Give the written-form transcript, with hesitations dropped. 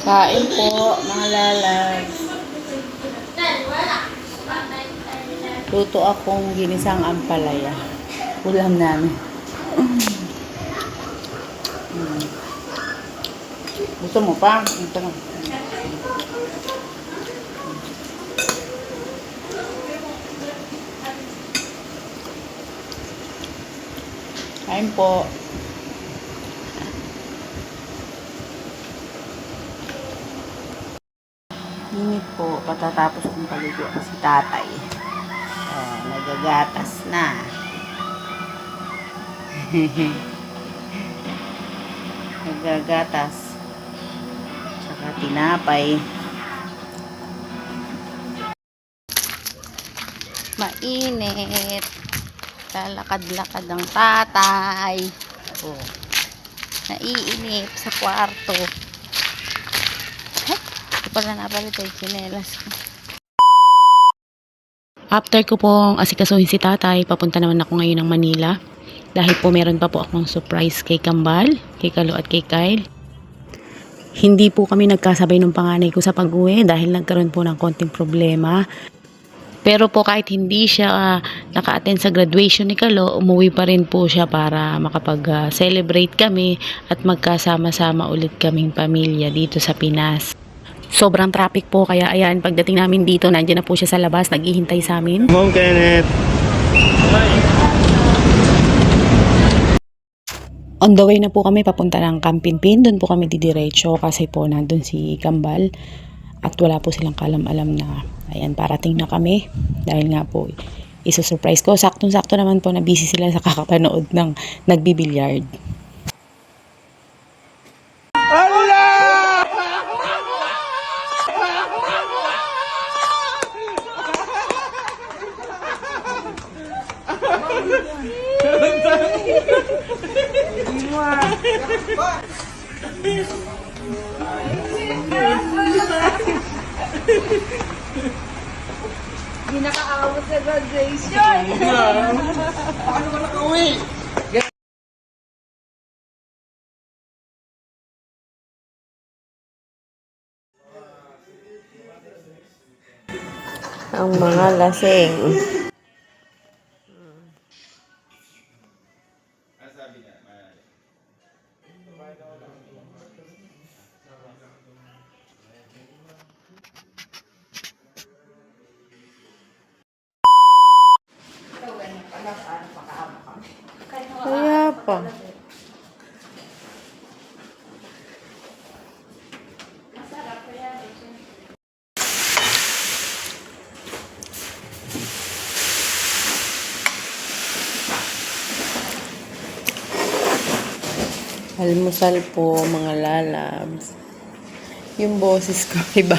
Kain po, mga lalag. Luto akong ginisang ampalaya. Ulam namin. Gusto mo pa? Ito na. Kain po. Init po, patatapos kong paluto si tatay. Nagagatas na. Nagagatas. Tsaka tinapay. Mainit. Lalakad-lakad ang tatay. Oh. Naiinip sa kwarto. Pala napalit ay chinelas ko. After ko pong asikasuhin si tatay, papunta naman ako ngayon ng Manila. Dahil po meron pa po akong surprise kay Kambal, kay Kalo at kay Kyle. Hindi po kami nagkasabay ng panganay ko sa pag-uwi dahil nagkaroon po ng konting problema. Pero po kahit hindi siya naka-attend sa graduation ni Kalo, umuwi pa rin po siya para makapag-celebrate kami at magkasama-sama ulit kaming pamilya dito sa Pinas. Sobrang traffic po, kaya ayan, pagdating namin dito, nandiyan na po siya sa labas, naghihintay sa amin. Mom Kenneth. On the way na po kami papunta ng Campinpin, doon po kami didiretso kasi po nandun si Kambal at wala po silang kalam-alam na ayan, parating na kami dahil nga po isusurprise ko. Saktong-sakto naman po na busy sila sa kakapanood ng nagbibilyard. Hindi nakaawat sa graduation. Paano ka nakauwi? Ang mga lasing. Kaya pa. Almusal po, mga lalabs. Yung boses ko, iba.